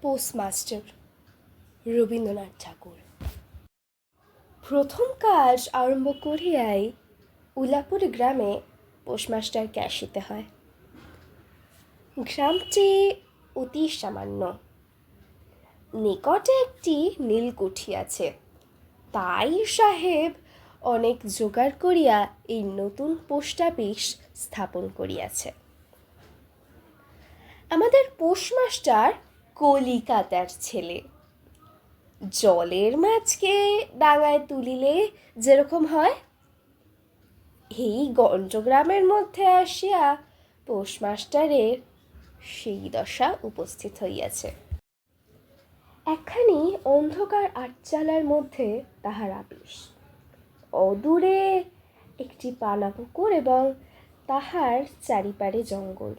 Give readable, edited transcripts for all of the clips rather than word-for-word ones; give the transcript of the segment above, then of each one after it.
Postmaster Rabindranath ঠাকুর প্রথম কাজ আরম্ভ করিয়াই উলাপুর গ্রামে পোস্টমাস্টারকে আসিতে হয়। গ্রামটি অতি সামান্য, নিকটে একটি নীলকুঠি আছে। তাই সাহেব অনেক জোগাড় করিয়া এই নতুন পোস্ট অফিস স্থাপন করিয়াছে। আমাদের পোস্টমাস্টার কলিকাতার ছেলে। জলের মাছকে ডাঙায় তুলিলে যেরকম হয়, এই গঞ্জগ্রামের মধ্যে আসিয়া পোস্টমাস্টারের সেই দশা উপস্থিত হইয়াছে। একখানি অন্ধকার আটচালার মধ্যে তাহার আপিস। অদূরে একটি পানা পুকুর এবং তাহার চারিপারে জঙ্গল।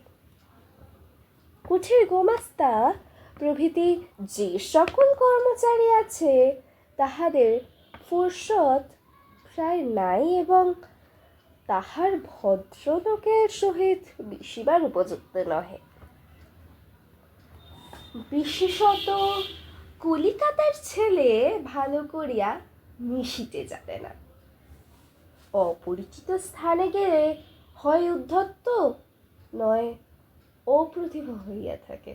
কুঠির গোমাস্তা প্রভৃতি যে সকল কর্মচারী আছে তাহাদের ফুরসত প্রায় নাই এবং তাহার ভদ্রলোকের সহিত মিশিবার উপযুক্ত নহে। বিশেষত কলিকাতার ছেলে ভালো করিয়া মিশিতে জানে না। অপরিচিত স্থানে গেলে হয় উদ্ধত নয় অপ্রতিভ হইয়া থাকে।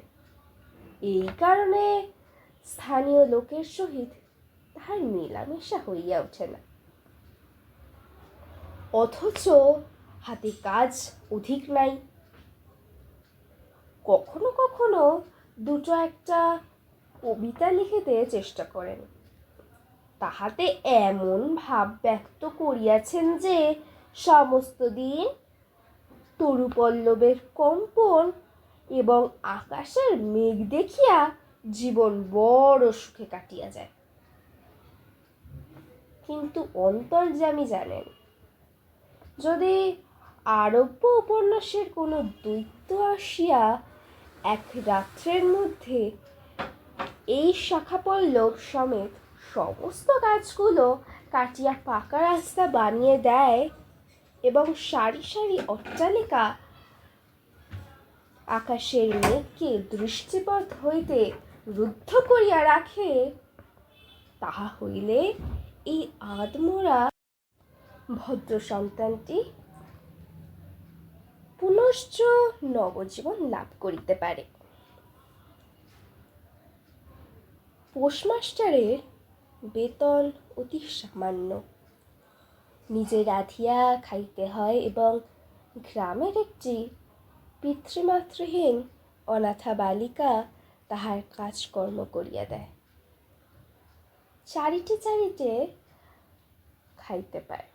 এই কারণে স্থানীয় লোকের সহিত তাহার মেলামেশা হইয়া ওঠে না। অথচ হাতে কাজ অধিক নাই। কখনো কখনো দুটো একটা কবিতা লিখিতে চেষ্টা করেন। তাহাতে এমন ভাব ব্যক্ত করিয়াছেন যে সমস্ত দিন তরুপল্লবের কম্পন এবং আকাশের মেঘ দেখিয়া জীবন বড় সুখে কাটিয়া যায়। কিন্তু অন্তর্যামী জানেন, যদি আরব্য উপন্যাসের কোনো দৈত্য আসিয়া এক রাত্রের মধ্যে এই শাখাপল্লব সমেত সমস্ত গাছগুলো কাটিয়া পাকা রাস্তা বানিয়ে দেয় এবং সারি সারি অট্টালিকা আকাশের মেঘকে দৃষ্টিপথ হইতে রুদ্ধ করিয়া রাখে, তাহা হইলে এই আদমরা ভদ্র সন্তানটি পুনশ্চ নবজীবন লাভ করিতে পারে। পোস্টমাস্টারের বেতন অতি সামান্য। নিজে রাঁধিয়া খাইতে হয় এবং গ্রামের একটি পিতৃমাতৃহীন অনাথা বালিকা তাহার কাজকর্ম করিয়া দেয়। চারিটে চারিটে খাইতে পায়।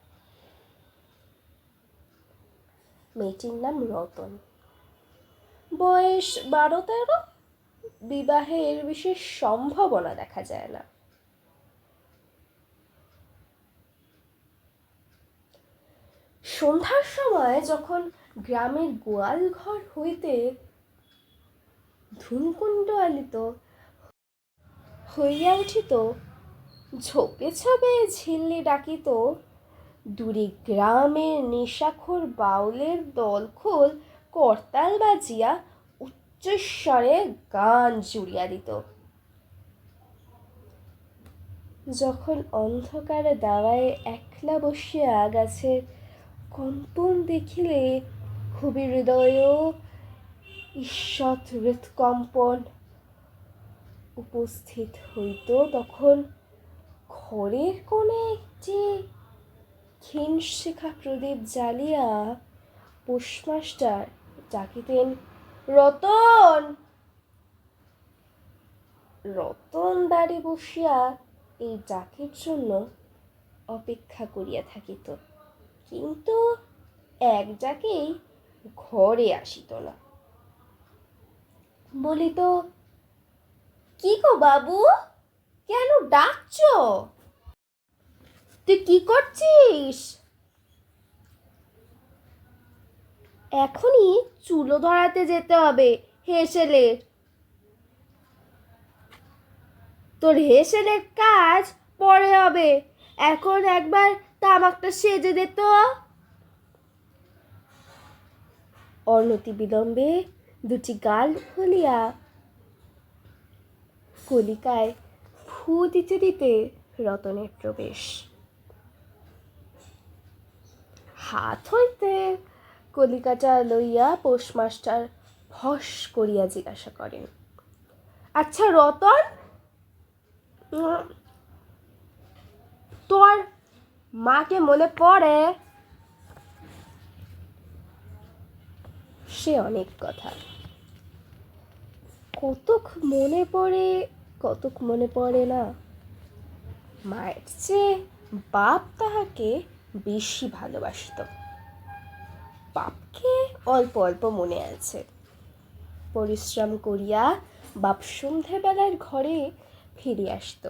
মেয়েটির নাম রতন, বয়স 12-13। বিবাহের বিশেষ সম্ভাবনা দেখা যায় না। সন্ধ্যার সময় যখন গ্রামের গোয়াল ঘর হইতে ধূমকুণ্ড আলিত হইয়া উঠিত, ঝোপে ঝোপে ঝিল্লি ডাকিত, দূরে গ্রামের নেশাখোর বাউলের দলখোল করতাল বাজিয়া উচ্চস্বরে গান জুড়িয়া দিত। যখন অন্ধকারে দাওয়ায় একলা বসিয়া গাছের কম্পন দেখিলে খুবই হৃদয় ঈষৎ হৃৎকম্পন উপস্থিত হইত, তখন ঘরের কোণে একটি ক্ষীণ শিখা প্রদীপ জ্বালিয়া পোস্টমাস্টার ডাকিতেন, রতন। রতন দাঁড়ি বসিয়া এই ডাকের জন্য অপেক্ষা করিয়া থাকিত, কিন্তু এক ডাকেই ঘরে আসিত না। বলিত, কি গো বাবু, কেন ডাকছ? তুই কি করছিস? এখনই চুলো ধরাতে যেতে হবে হেসেলের। তোর হেসেলের কাজ পরে হবে, এখন একবার তামাকটা সেজে দে তো। অনতি বিলম্বে দুটি গাল খুলিয়া কলিকায় ফু দিতে দিতে রতনের প্রবেশ। হাত হইতে কলিকাটা লইয়া পোস্টমাস্টার ফস করিয়া জিজ্ঞাসা করেন, আচ্ছা রতন, তোর মাকে মনে পড়ে? সে অনেক কথা, কতক মনে পড়ে কতক মনে পড়ে না। মায়ের চেয়ে বাপ তাহাকে বেশি ভালোবাসত। বাপকে অল্প অল্প মনে আছে। পরিশ্রম করিয়া বাপ সন্ধ্যাবেলার ঘরে ফিরে আসত।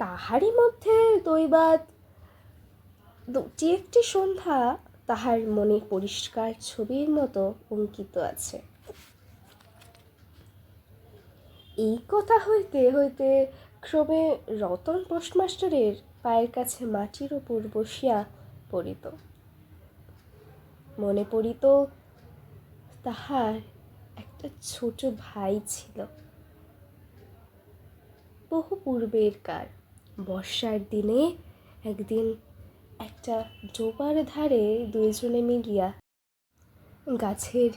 তাহারই মধ্যে দৈবাত দুটি একটি সন্ধ্যা তাহার মনে পরিষ্কার ছবির মতো অঙ্কিত আছে। এই কথা হইতে হইতে ক্রমে রতন পোস্টমাস্টারের পায়ের কাছে মাটির ওপর বসিয়া পড়িত। মনে পড়িত তাহার একটা ছোট ভাই ছিল। বহু পূর্বের কার বর্ষার দিনে একদিন একটা ডোবার ধারে দুইজনে মিলিয়া গাছের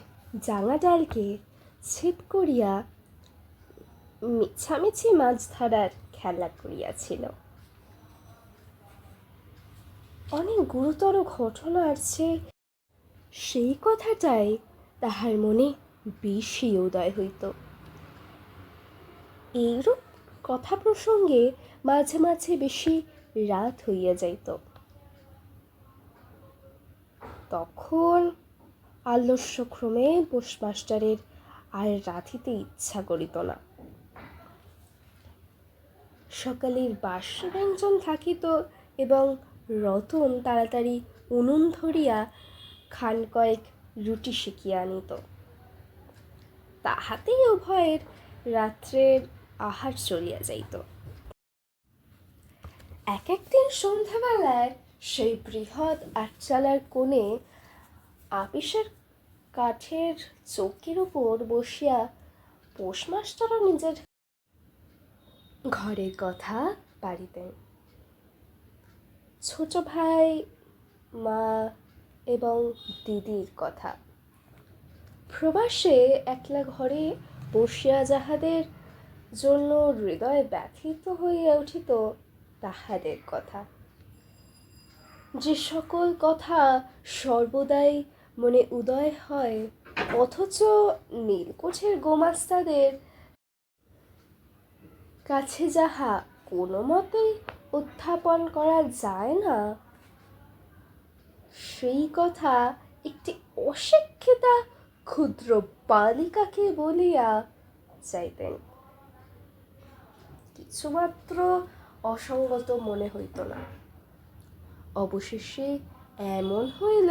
জাঙা ডালকে ছেদ করিয়া মিছামিছি মাছ ধরার খেলা করিয়াছিল। অনেক গুরুতর ঘটনা আছে, সেই কথাটাই তাহার মনে বেশি উদয় হইত। এইরূপ কথা প্রসঙ্গে মাঝে মাঝে বেশি রাত হইয়া যাইত। তখন আলস্যক্রমে পোস্টমাস্টারের আর রাঁধিতে ইচ্ছা করিত না। সকালের বাস্য ব্যঞ্জন থাকিত এবং রতন তাড়াতাড়ি উনুন ধরিয়া খান কয়েক রুটি সেকিয়া আনিত। তাহাতেই উভয়ের রাত্রের আহার চলিয়া যাইত। এক একদিন সন্ধ্যাবেলায় সেই বৃহৎ আটচালার কোণে আপিসের কাঠের চৌকির উপর বসিয়া পোস্টমাস্টারও নিজের ঘরের কথা পাড়িতেন। ছোট ভাই, মা এবং দিদির কথা, প্রবাসে একলা ঘরে বসিয়া যাহাদের জন্য হৃদয় ব্যথিত হইয়া উঠিত তাহাদের কথা, যে সকল কথা সর্বদাই মনে উদয় হয় অথচ নীলকুঠির গোমাস্তাদের কাছে যাহা কোনো মতেই উত্থাপন করা যায় না, সেই কথা একটি অশিক্ষিতা ক্ষুদ্র বালিকাকে বলিয়া চাইতেন। কিছুমাত্র অসঙ্গত মনে হইত না। অবশেষে এমন হইল,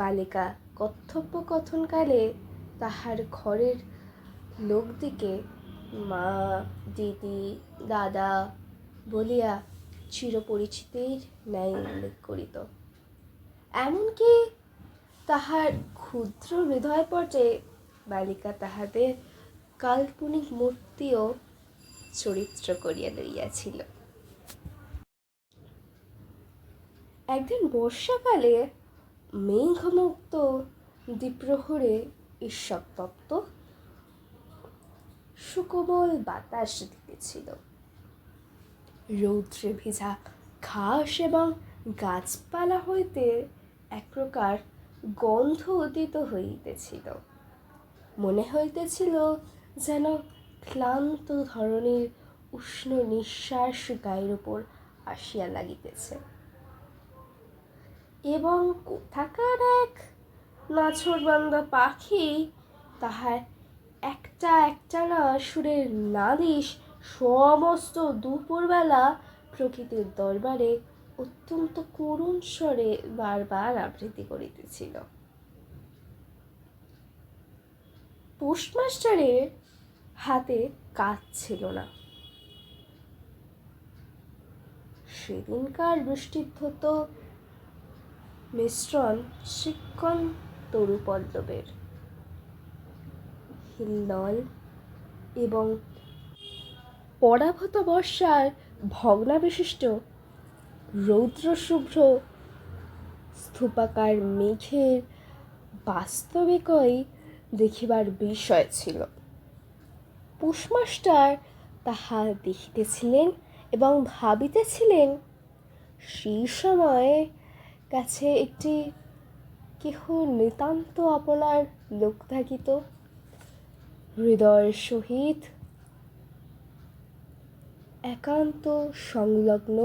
বালিকা কথোপকথনকালে তাহার ঘরের লোকদিকে মা, দিদি, দাদা বলিয়া চিরপরিচিতির ন্যায় উল্লেখ করিত। এমনকি তাহার ক্ষুদ্র হৃদয়পটে বালিকা তাহাদের কাল্পনিক মূর্তিও চরিত্র করিয়া লইয়াছিল। একদিন বর্ষাকালে মেঘমুক্ত দ্বিপ্রহরে ঈষৎতপ্ত সুকোমল বাতাস দিতেছিল। রৌদ্রে ভেজা ঘাস এবং গাছপালা হইতে এক প্রকার গন্ধ উদিত হইতেছিল। মনে হইতেছিল যেন ক্লান্ত ধরনের উষ্ণ নিঃশ্বাস গায়ের উপর আসিয়া লাগিতেছে এবং কোথাকার এক নাছোড়বান্দা পাখি তাহার একটা একটানা সুরের নালিশ সমস্ত দুপুরবেলা প্রকৃতির দরবারে অত্যন্ত করুণ স্বরে বারবার আবৃত্তি করিতেছিল। পোস্টমাস্টারের হাতে কাজ ছিল না। সেদিনকার বৃষ্টিধৌত মিশ্রণ চিক্কণ তরু পল্লবের। হিল্লল এবং পরাভূত বর্ষার ভগ্নাবিশিষ্ট রৌদ্রশুভ্র স্তূপাকার মেঘের বাস্তবিকই দেখিবার বিষয় ছিল। পুষমাস্টার তাহা দেখিতেছিলেন এবং ভাবিতেছিলেন, সেই সময়ে কাছে একটি কেহ নিতান্ত আপনার লোক থাকিত, হৃদয়ের সহিত একান্ত সংলগ্ন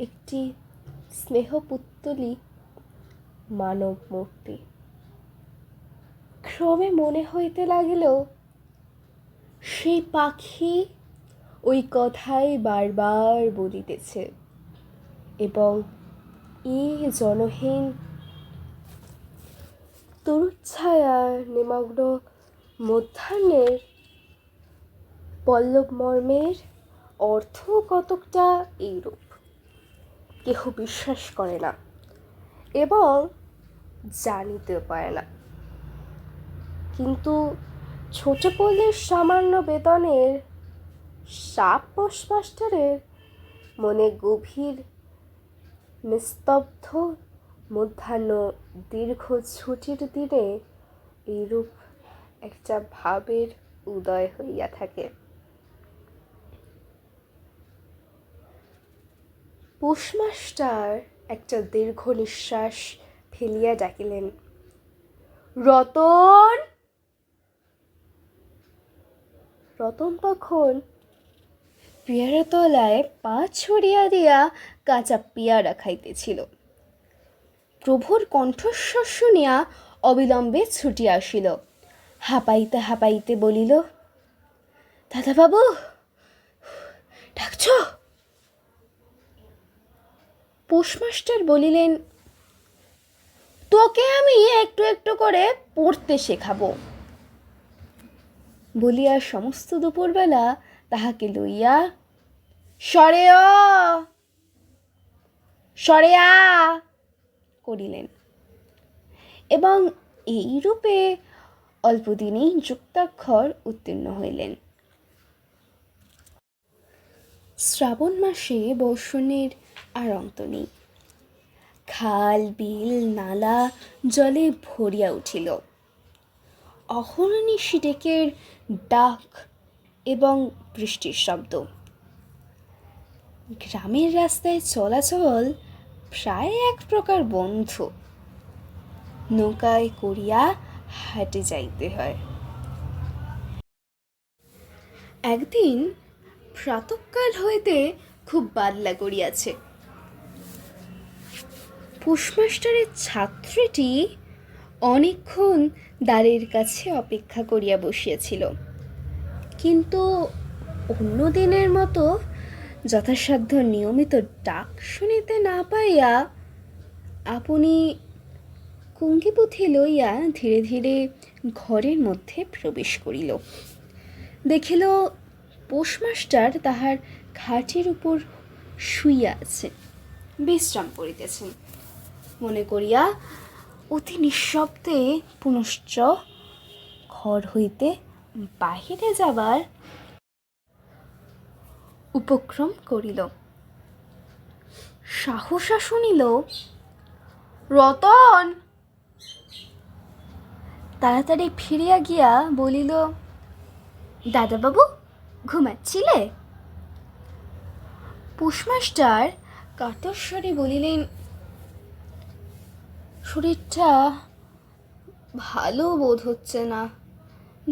একটি স্নেহপুত্তলী মানব মূর্তি। ক্রমে মনে হইতে লাগিল, সেই পাখি ওই কথাই বারবার বলিতেছে এবং এই জনহীন তরুচ্ছায়া নিমগ্ন মধ্যাহ্নের পল্লব মর্মের অর্থ কতকটা এইরূপ। কেহ বিশ্বাস করে না এবং জানিতে পারে না, কিন্তু ছোট পল্লীর সামান্য বেতনের সাপ পোস্টমাস্টারের মনে গভীর নিস্তব্ধ মধ্যাহ্ন দীর্ঘ ছুটির দিনে এইরূপ একটা ভাবের উদয় হইয়া থাকে। পোস্টমাস্টার একটা দীর্ঘ নিঃশ্বাস ফেলিয়া ডাকিলেন, রতন। রতন তখন পেয়ারা তলায় পা ছড়িয়া দিয়া কাঁচা পেয়ারা খাইতেছিল। প্রভুর কণ্ঠস্বর শুনিয়া অবিলম্বে ছুটিয়া আসিল, হাঁপাইতে হাঁপাইতে বলিল, দাদাবাবু ডাকছ? পোস্টমাস্টার বলিলেন, তোকে আমি একটু একটু করে পড়তে শেখাবো বলিয়া সমস্ত দুপুরবেলা তাহাকে লইয়া সরেয়া করিলেন এবং এই রূপে অল্পদিনেই যুক্তাক্ষর উত্তীর্ণ হইলেন। শ্রাবণ মাসে বর্ষণের আর অন্ত নেই। খাল বিল নালা জলে ভরিয়া উঠিল। অহর্নিশি ডেকের ডাক এবং বৃষ্টির শব্দ। গ্রামের রাস্তায় চলাচল প্রায় এক প্রকার বন্ধ। নৌকায় করিয়া হাটে যাইতে হয়। একদিন প্রাতঃকাল হইতে খুব বাদলা করিয়াছে। পোস্টমাস্টারের ছাত্রীটি অনেকক্ষণ দ্বারের কাছে অপেক্ষা করিয়া বসিয়াছিল, কিন্তু অন্য দিনের মতো যথাসাধ্য নিয়মিত ডাক শুনিতে না পাইয়া আপনি কুঙ্গিপুঁথি লইয়া ধীরে ধীরে ঘরের মধ্যে প্রবেশ করিল। দেখিল পোস্টমাস্টার তাহার খাটের উপর শুইয়া আছে, বিশ্রাম করিতেছেন। মনে করিয়া অতি নিঃশব্দে পুনশ্চ ঘর হইতে বাহিরে যাবার উপক্রম করিল। সাহসা শুনিল, রতন। তাড়াতাড়ি ফিরিয়া গিয়া বলিল, দাদাবাবু ঘুমাচ্ছিলে? পোস্টমাস্টার কাতর স্বরে বলিলেন, শরীরটা ভালো বোধ হচ্ছে না,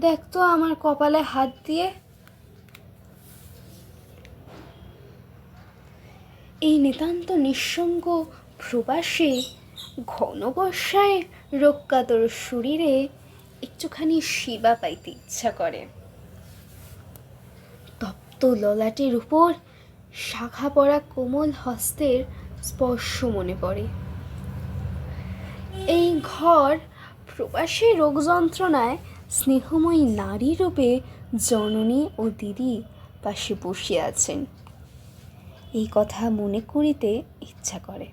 দেখ তো আমার কপালে হাত দিয়ে। এই নিতান্ত নিঃসঙ্গ প্রবাসে ঘন বর্ষায় রোগকাতর শরীরে একটুখানি সেবা পাইতে ইচ্ছা করে। তপ্ত ললাটের উপর শাখা পড়া কোমল হস্তের স্পর্শ মনে পড়ে। এই ঘর প্রবাসী রোগ যন্ত্রণায় স্নেহময়ী নারী রূপে জননী ও দিদি পাশে বসে আছেন, এই কথা মনে করিতে ইচ্ছা করে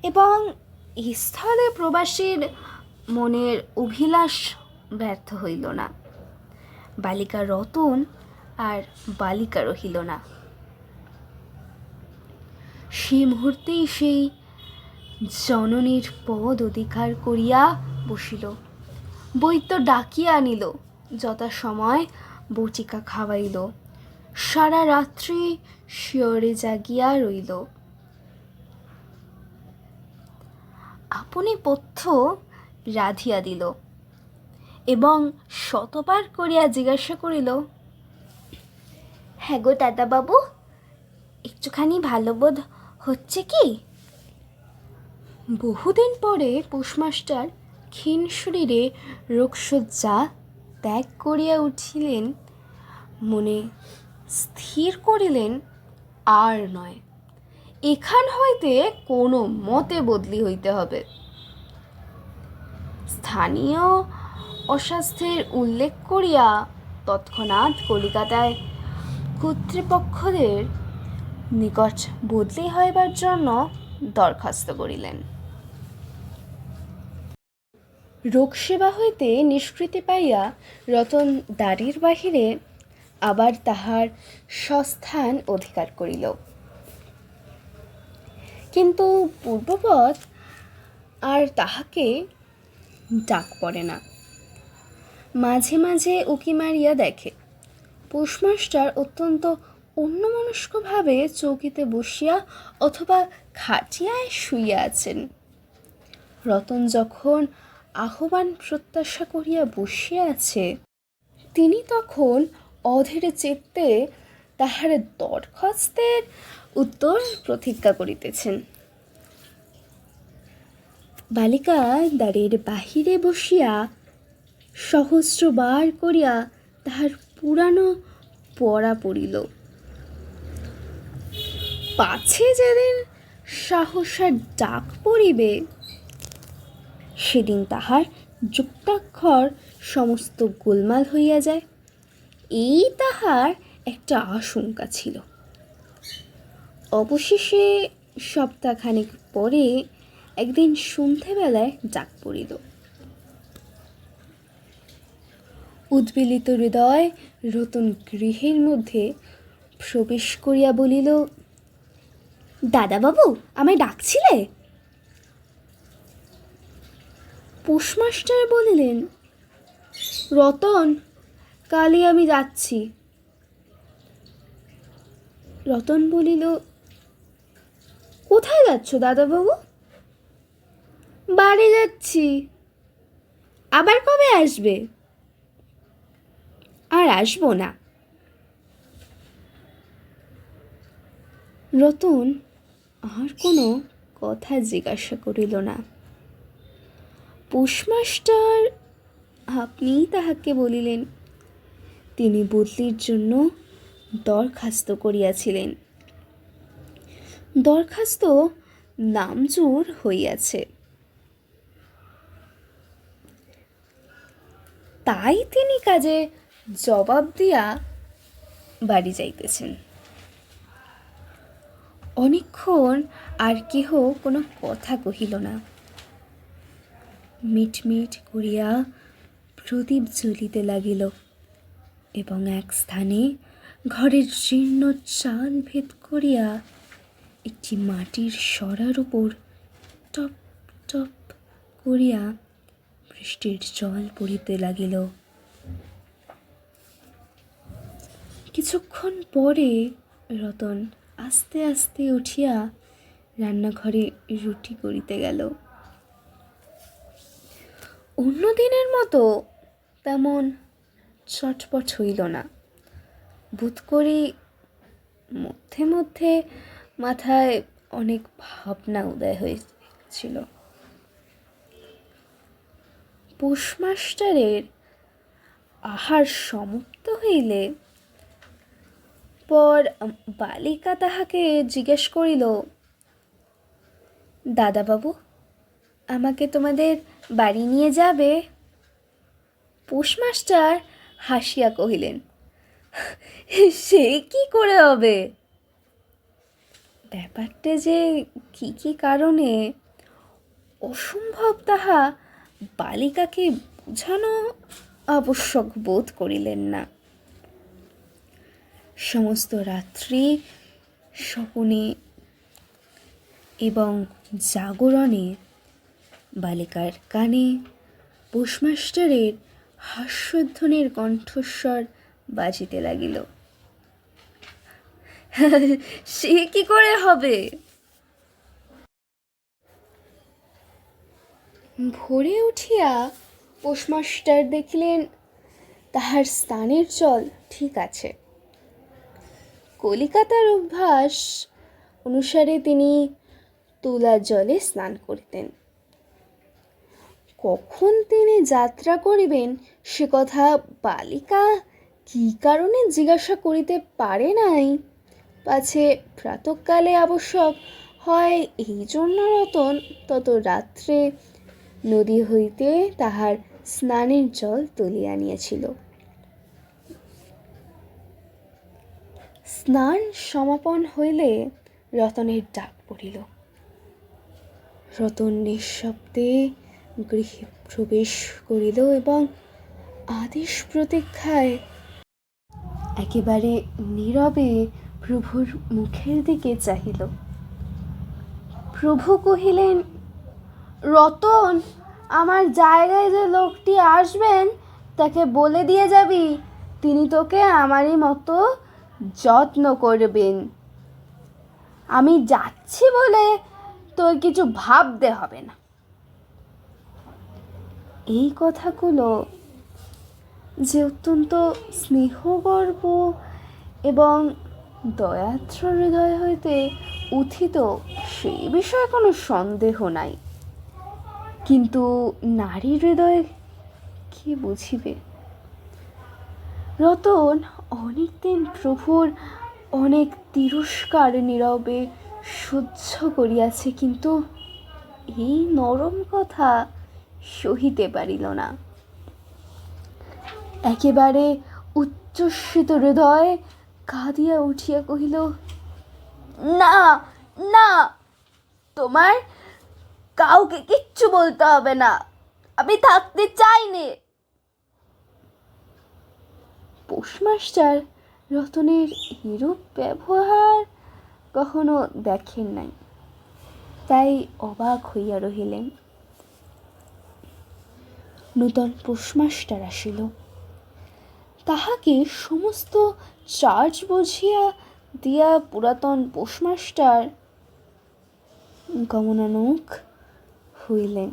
এবং স্থলে প্রবাসীর মনের অভিলাষ ব্যর্থ হইল না। বালিকা রতন আর বালিকা রহিল না। সেই মুহূর্তেই সেই জননীর পদ অধিকার করিয়া বসিল। বৈদ্য ডাকিয়া আনিল, যথাসময় বটিকা খাওয়াইল। সারা রাত্রি শিয়রে জাগিয়া রইল। আপনি পথ্য রাধিয়া দিল এবং শতবার করিয়া জিজ্ঞাসা করিল, হ্যাঁ গো দাদাবাবু, একটুখানি ভালো বোধ হচ্ছে কি? বহুদিন পরে পোস্টমাস্টার ক্ষীণ শরীরে রোগশয্যা ত্যাগ করিয়া উঠিলেন। মনে স্থির করিলেন, আর নয়, এখান হইতে কোনো মতে বদলি হইতে হবে। স্থানীয় অস্বাস্থ্যের উল্লেখ করিয়া তৎক্ষণাৎ কলিকাতায় কর্তৃপক্ষদের নিকট বদলি হইবার জন্য দরখাস্ত করিলেন। রোগসেবা হইতে নিষ্কৃতি পাইয়া রতন দ্বারের বাহিরে আবার তাহার স্বস্থান অধিকার করিল। কিন্তু পূর্ববৎ আর তাহাকে ডাক পড়ে না। মাঝে মাঝে উকি মারিয়া দেখে পোস্টমাস্টার অত্যন্ত অন্যমনস্কভাবে চৌকিতে বসিয়া অথবা খাটিয়ায় শুইয়া আছেন। রতন যখন আহ্বান প্রত্যাশা করিয়া বসিয়া আছে, তিনি তখন অধীর চিত্তে তাহার দরখাস্তের উত্তর প্রতীক্ষা করিতেছেন। বালিকা দ্বারের বাহিরে বসিয়া সহস্রবার করিয়া তাহার পুরানো পড়া পড়িল। পাছে যেদিন সাহসার ডাক পড়িবে, সেদিন তাহার যুক্তাক্ষর সমস্ত গোলমাল হইয়া যায়, এই তাহার একটা আশঙ্কা ছিল। অবশেষে সপ্তাহখানেক পরে একদিন সন্ধ্যাবেলায় ডাক পড়িল। উদ্বেলিত হৃদয় রতন গৃহের মধ্যে প্রবেশ করিয়া বলিল, দাদাবাবু, আমায় ডাকছিলে? পোস্টমাস্টার বলিলেন, রতন, কালই আমি যাচ্ছি। রতন বলিল, কোথায় যাচ্ছ দাদাবাবু? বাড়ি যাচ্ছি। আবার কবে আসবে? আর আসবো না। রতন আর কোনো কথা জিজ্ঞাসা করিল না। পোস্টমাস্টার আপনিই তাহাকে বলিলেন, তিনি বদলির জন্য দরখাস্ত করিয়াছিলেন। দরখাস্ত নামজোর হইয়াছে, তাই তিনি কাজে জবাব দিয়া বাড়ি যাইতেছেন। অনেকক্ষণ আর কেহ কোনো কথা কহিল না। মিটমিট করিয়া প্রদীপ জ্বলিতে লাগিল এবং এক স্থানে ঘরের জীর্ণ চাল ভেদ করিয়া একটি মাটির সরার উপর টপ টপ করিয়া বৃষ্টির জল পড়িতে লাগিল। কিছুক্ষণ পরে রতন আস্তে আস্তে উঠিয়া রান্নাঘরে রুটি করিতে গেল। অন্য দিনের মতো তেমন চটপট হইল না। বোধ করি মধ্যে মধ্যে মাথায় অনেক ভাবনা উদয় হয়েছিল। পোস্টমাস্টারের আহার সমাপ্ত হইলে পর বালিকা তাহাকে জিজ্ঞেস করিল, দাদাবাবু, আমাকে তোমাদের বাড়ি নিয়ে যাবে? পোস্টমাস্টার হাসিয়া কহিলেন, সে কি করে হবে? ব্যাপারটা যে কি কি কারণে অসম্ভব তাহা বালিকাকে বুঝানো আবশ্যক বোধ করিলেন না। সমস্ত রাত্রি স্বপনে এবং জাগরণে বালিকার কানে পোস্টমাস্টারের হাস্যধ্বনির কণ্ঠস্বর বাজিতে লাগিল। সে কি করে হবে? ভোরে উঠিয়া পোস্টমাস্টার দেখিলেন তাহার স্নানের জল ঠিক আছে। কলিকাতার অভ্যাস অনুসারে তিনি তুলা জলে স্নান করিতেন। কখন তিনি যাত্রা করিবেন সে কথা বালিকা কী কারণে জিজ্ঞাসা করিতে পারে নাই, পাছে প্রাতঃকালে আবশ্যক হয়, এই জন্য রতন তত রাত্রে নদী হইতে তাহার স্নানের জল তুলিয়া আনিয়াছিল। স্নান সমাপন হইলে রতনের ডাক পড়িল। রতন নিঃশব্দে গৃহে প্রবেশ করিল এবং আদেশ প্রতীক্ষায় একেবারে নীরবে প্রভুর মুখের দিকে চাহিল। প্রভু কহিলেন, রতন, আমার জায়গায় যে লোকটি আসবেন তাকে বলে দিয়ে যাবি তিনি তোকে আমারই মতো যত্ন করবেন। আমি যাচ্ছি বলে তোর কিছু ভাবতে হবে না। এই কথাগুলো যে অত্যন্ত স্নেহগর্ব এবং দয়ার্দ্র হৃদয় হইতে উত্থিত সেই বিষয়ে কোনো সন্দেহ নাই, কিন্তু নারী হৃদয় কি বুঝিবে? রতন অনেকদিন প্রভুর অনেক তিরস্কার নীরবে সহ্য করিয়াছে, কিন্তু এই নরম কথা সহিতে পারিল না। একেবারে উচ্ছ্বসিত হৃদয় কাঁদিয়া উঠিয়া কহিল, না না, তোমার কাউকে কিচ্ছু বলতে হবে না, আমি থাকতে চাই নে। পোস্টমাস্টার রতনের এরূপ ব্যবহার কখনো দেখেন নাই, তাই অবাক হইয়া রহিলেন। নূতন পোস্টমাস্টার আসিল। তাহাকে সমস্ত চার্জ বুঝিয়া দিয়া পুরাতন পোস্টমাস্টার গমনানুক হইলেন।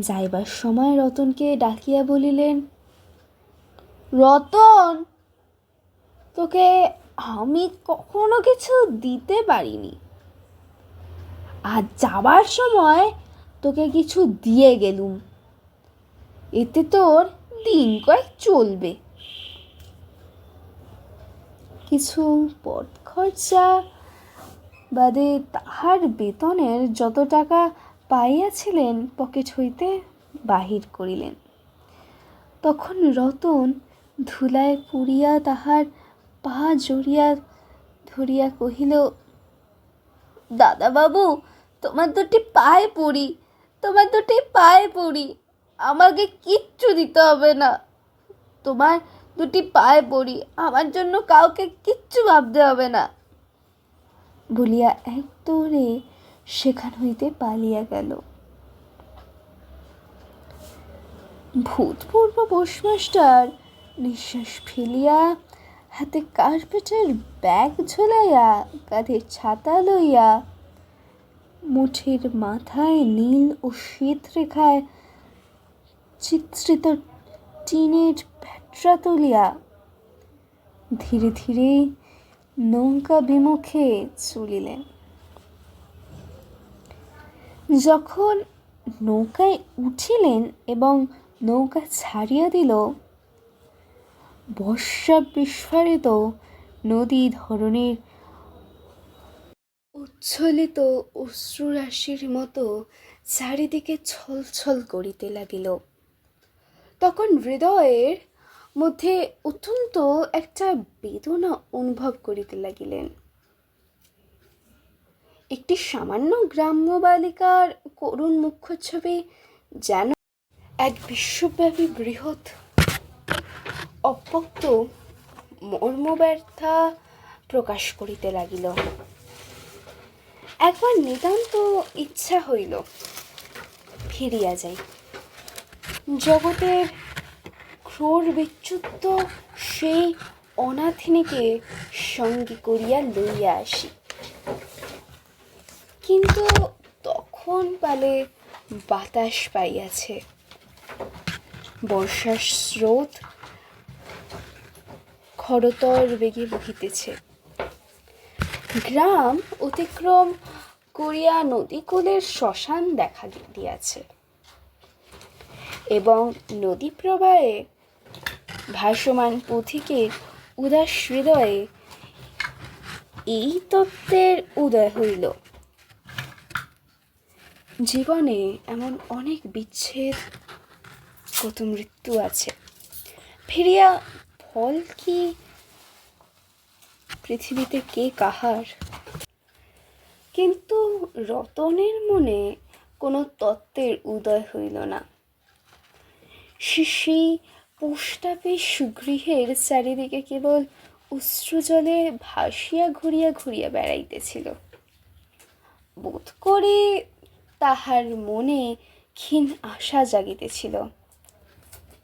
যাইবার সময় রতনকে ডাকিয়া বলিলেন, রতন, তোকে আমি কখনো কিছু দিতে পারিনি, আর যাবার সময় তোকে কিছু দিয়ে গেলুম, এতে তোর দিন কয়েক চলবে। কিছু পথ খরচা বাদে তাহার বেতনের যত টাকা পাইয়াছিলেন পকেট হইতে বাহির করিলেন। তখন রতন ধুলায় পুড়িয়া তাহার পা জড়িয়া ধরিয়া কহিল, দাদাবাবু, তোমার দুটি পায়ে পড়ি, তোমার দুটি পায়ে পড়ি, আমাকে কিচ্ছু দিতে হবে না, তোমার দুটি পায়ে পড়ি, আমার জন্য কাউকে কিচ্ছু ভাবতে হবে না, বলিয়া এক দৌড়ে সেখান হইতে পালিয়া গেল। ভূতপূর্ব পোস্টমাস্টার নিঃশ্বাস ফেলিয়া হাতে কার্পেটের ব্যাগ ঝোলাইয়া কাঁধে ছাতা লইয়া মুঠের মাথায় নীল ও শ্বেত রেখায় চিত্রিত টিনের প্যাটরা তুলিয়া ধীরে ধীরে নৌকা বিমুখে চলিলেন। যখন নৌকায় উঠিলেন এবং নৌকা ছাড়িয়া দিল, বর্ষা বিস্ফারিত নদী ধরনের উচ্ছ্বলিত অশ্রুরাশির মতো চারিদিকে ছলছল করিতে লাগিল। তখন হৃদয়ের মধ্যে অত্যন্ত একটা বেদনা অনুভব করিতে লাগিলেন। একটি সামান্য গ্রাম্য বালিকার করুণ মুখচ্ছবি যেন এক বিশ্বব্যাপী বৃহৎ অব্যক্ত মর্মব্যর্থা প্রকাশ করিতে লাগিল। একবার নিতান্ত ইচ্ছা হইল ফিরিয়া যাই, জগতের ক্রোর বিচ্যুত সেই অনাথিনীকে সঙ্গে করিয়া লইয়া আসি। কিন্তু তখন পালে বাতাস পাইয়াছে, বর্ষার স্রোত খরতর বেগে বহিতেছে। গ্রাম অতিক্রম করিয়া নদীকূলের শ্মশান দেখা দিয়াছে এবং নদী প্রবাহে ভাসমান পথিকের উদাস হৃদয়ে এই তত্ত্বের উদয় হইল, জীবনে এমন অনেক বিচ্ছেদ, কত মৃত্যু আছে, ফিরিয়া ফল কি পৃথিবীতে কে কাহার। কিন্তু রতনের মনে কোনো তত্ত্বের উদয় হইল না। সেই পোষ্টাপে সুগৃহের চারিদিকে কেবল অশ্রুজলে ভাসিয়া ঘুরিয়া ঘুরিয়া বেড়াইতেছিল। বোধ করে তাহার মনে ক্ষীণ আশা জাগিতেছিল,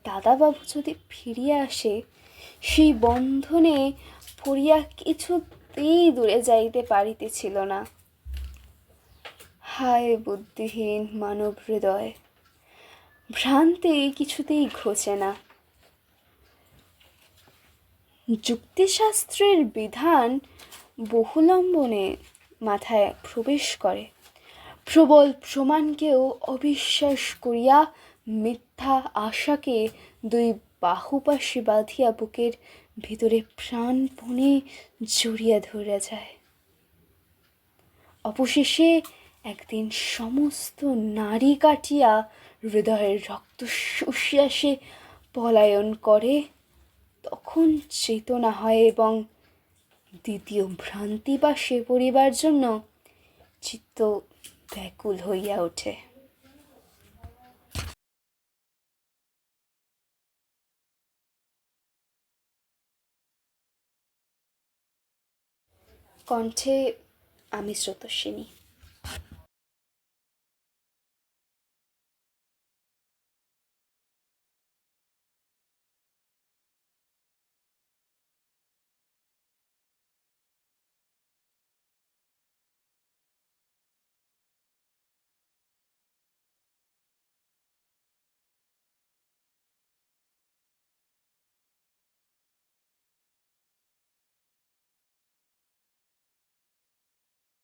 দাদাবাবু যদি ফিরিয়া আসে, সেই বন্ধনে পড়িয়া কিছুতেই দূরে যাইতে পারিতেছিল না। হায় বুদ্ধিহীন মানব হৃদয়, ভ্রান্তি কিছুতেই ঘোচে না। যুক্তিশাস্ত্রের বিধান বহুলম্বনে মাথায় প্রবেশ করে, প্রবল প্রমাণকেও অবিশ্বাস করিয়া মিথ্যা আশাকে দুই বাহুপাশে বাঁধিয়া বুকের ভিতরে প্রাণপণে জড়িয়া ধরে যায়। অবশেষে একদিন সমস্ত নাড়ি কাটিয়া হৃদয়ের রক্ত শুষিয়া সে পলায়ন করে, তখন চেতনা হয় এবং দ্বিতীয় ভ্রান্তি বা সে পরিবার জন্য চিত্ত ব্যাকুল হইয়া ওঠে। কণ্ঠে আমি স্রোতস্বিনী।